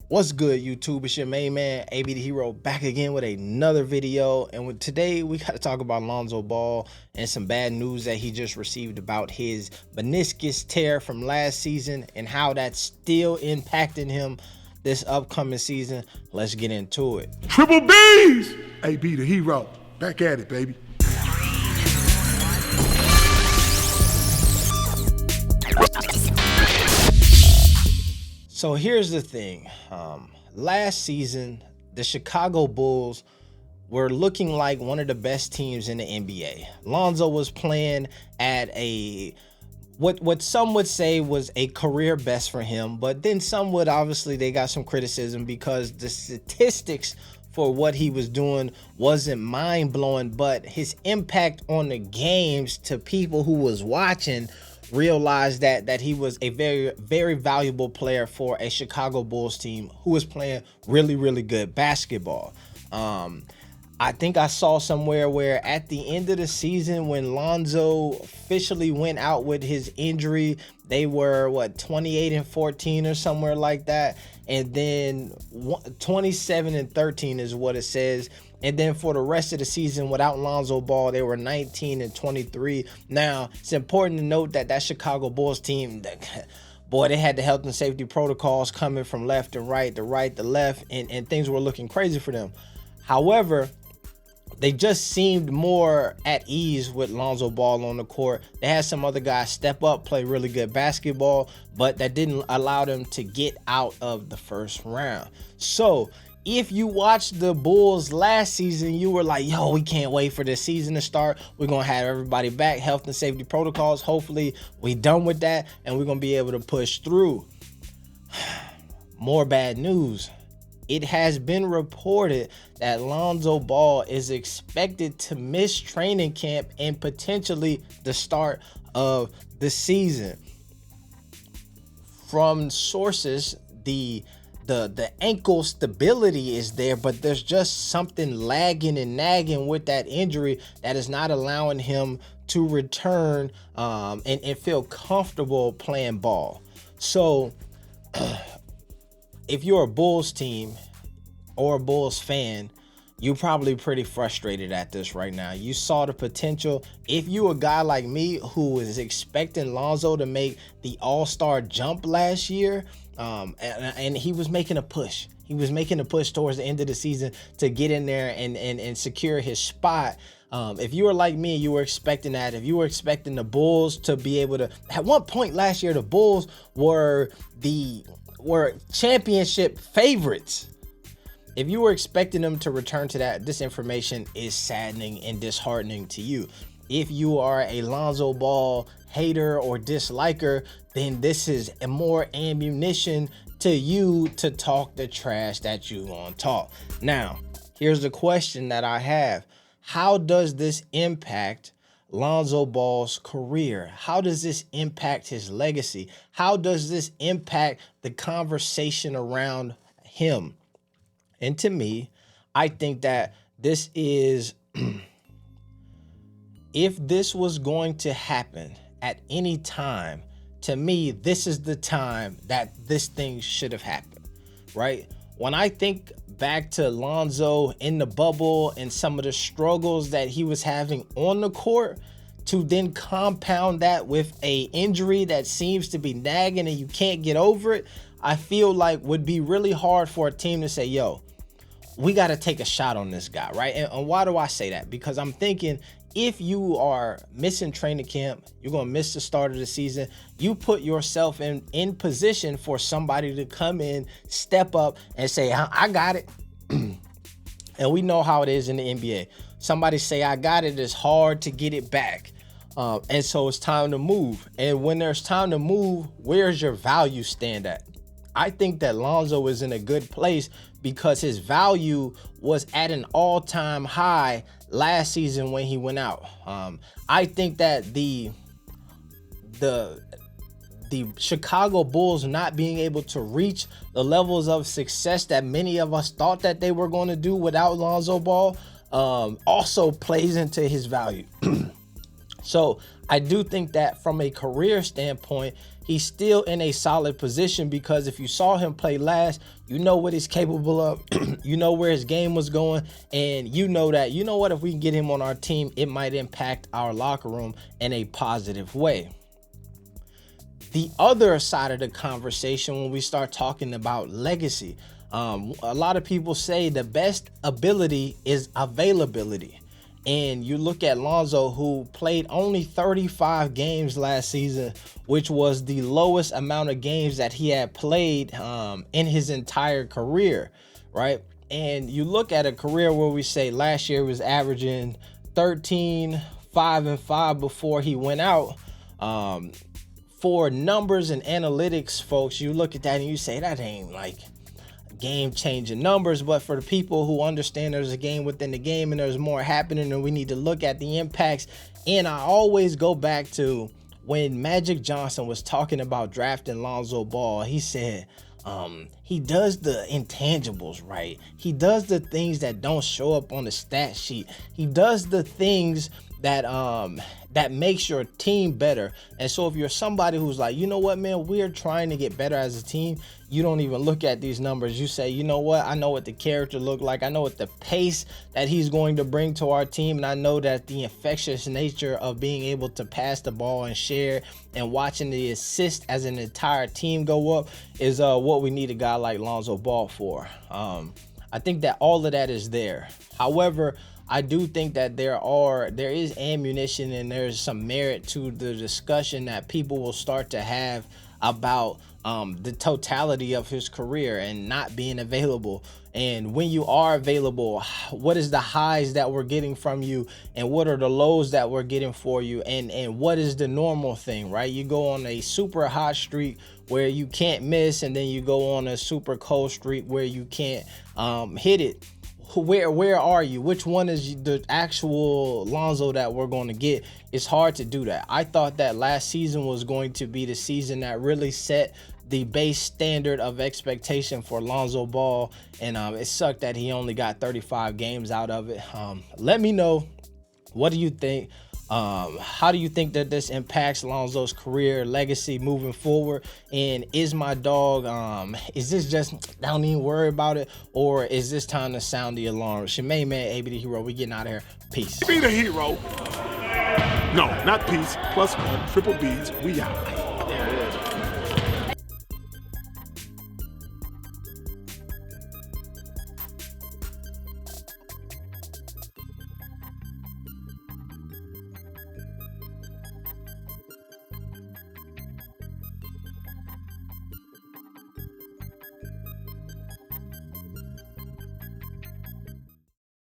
What's good, YouTube? It's your main man, AB the Hero, back again with another video. And today we got to talk about Lonzo Ball and some bad news that he just received about his meniscus tear from last season and how that's still impacting him this upcoming season. Let's get into it. Triple B's! AB the Hero, back at it, baby. So here's the thing. Last season, the Chicago Bulls were looking like one of the best teams in the NBA. Lonzo was playing at what some would say was a career best for him, but then some would obviously they got some criticism because the statistics for what he was doing wasn't mind-blowing, but his impact on the games to people who was watching realized that he was a very valuable player for a Chicago Bulls team who was playing really good basketball. I think I saw somewhere where at the end of the season when Lonzo officially went out with his injury, they were 28-14 or somewhere like that, and then 27-13 is what it says. And then for the rest of the season without Lonzo Ball, they were 19-23. Now, it's important to note that Chicago Bulls team, boy, they had the health and safety protocols coming from left and right, the right, the left, and things were looking crazy for them. However, they just seemed more at ease with Lonzo Ball on the court. They had some other guys step up, play really good basketball, but that didn't allow them to get out of the first round. So if you watched the Bulls last season, you were like, yo, we can't wait for this season to start. We're going to have everybody back, health and safety protocols. Hopefully we done with that and we're going to be able to push through. More bad news. It has been reported that Lonzo Ball is expected to miss training camp and potentially the start of the season. From sources, the ankle stability is there, but there's just something lagging and nagging with that injury that is not allowing him to return and feel comfortable playing ball. So if you're a Bulls team or a Bulls fan, you're probably pretty frustrated at this right now. You saw the potential. If you a guy like me who was expecting Lonzo to make the All-Star jump last year, and he was making a push. He was making a push towards the end of the season to get in there and secure his spot. If you were like me, you were expecting that. If you were expecting the Bulls to be able to, at one point last year, the Bulls were championship favorites. If you were expecting them to return to that, this information is saddening and disheartening to you. If you are a Lonzo Ball hater or disliker, then this is more ammunition to you to talk the trash that you want to talk. Now, here's the question that I have. How does this impact Lonzo Ball's career? How does this impact his legacy? How does this impact the conversation around him? And to me, I think that this is, if this was going to happen at any time, to me, this is the time that this thing should have happened, right? When I think back to Lonzo in the bubble and some of the struggles that he was having on the court, to then compound that with a injury that seems to be nagging and you can't get over it, I feel like would be really hard for a team to say, yo, we got to take a shot on this guy, right? And why do I say that? Because I'm thinking if you are missing training camp, you're going to miss the start of the season, you put yourself in position for somebody to come in, step up and say, I got it. And we know how it is in the NBA. Somebody say, I got it. It's hard to get it back. And so it's time to move. And when there's time to move, where's your value stand at? I think that Lonzo is in a good place because his value was at an all-time high last season when he went out. I think that the Chicago Bulls not being able to reach the levels of success that many of us thought that they were going to do without Lonzo Ball also plays into his value. So I do think that from a career standpoint, he's still in a solid position because if you saw him play last, You know what he's capable of. You know where his game was going. And you know that, you know what, if we can get him on our team, it might impact our locker room in a positive way. The other side of the conversation, when we start talking about legacy, a lot of people say the best ability is availability. And you look at Lonzo, who played only 35 games last season, which was the lowest amount of games that he had played in his entire career, right? And you look at a career where we say last year was averaging 13, 5 and 5 before he went out. For numbers and analytics, folks, you look at that and you say that ain't like game-changing numbers, but for the people who understand there's a game within the game and there's more happening and we need to look at the impacts. And I always go back to when Magic Johnson was talking about drafting Lonzo Ball. He said he does the intangibles right. He does the things that don't show up on the stat sheet. He does the things that that makes your team better. And so if you're somebody who's like, you know what, man, we're trying to get better as a team, you don't even look at these numbers. You say, you know what, I know what the character look like. I know what the pace that he's going to bring to our team. And I know that the infectious nature of being able to pass the ball and share and watching the assist as an entire team go up is what we need a guy like Lonzo Ball for. I think that all of that is there. However, I do think that there is ammunition and there's some merit to the discussion that people will start to have about the totality of his career and not being available. And when you are available, what is the highs that we're getting from you and what are the lows that we're getting for you, and what is the normal thing, right? You go on a super hot streak where you can't miss, and then you go on a super cold streak where you can't hit it. Where are you? Which one is the actual Lonzo that we're going to get? It's hard to do that. I thought that last season was going to be the season that really set the base standard of expectation for Lonzo Ball, and it sucked that he only got 35 games out of it. Let me know, what do you think? How do you think that this impacts Lonzo's career legacy moving forward? And is my dog, is this just, don't even worry about it, or is this time to sound the alarm? Shemaine, man, AB the Hero, we getting out of here. Peace. Be the hero. No, not peace. +1, triple B's. We out.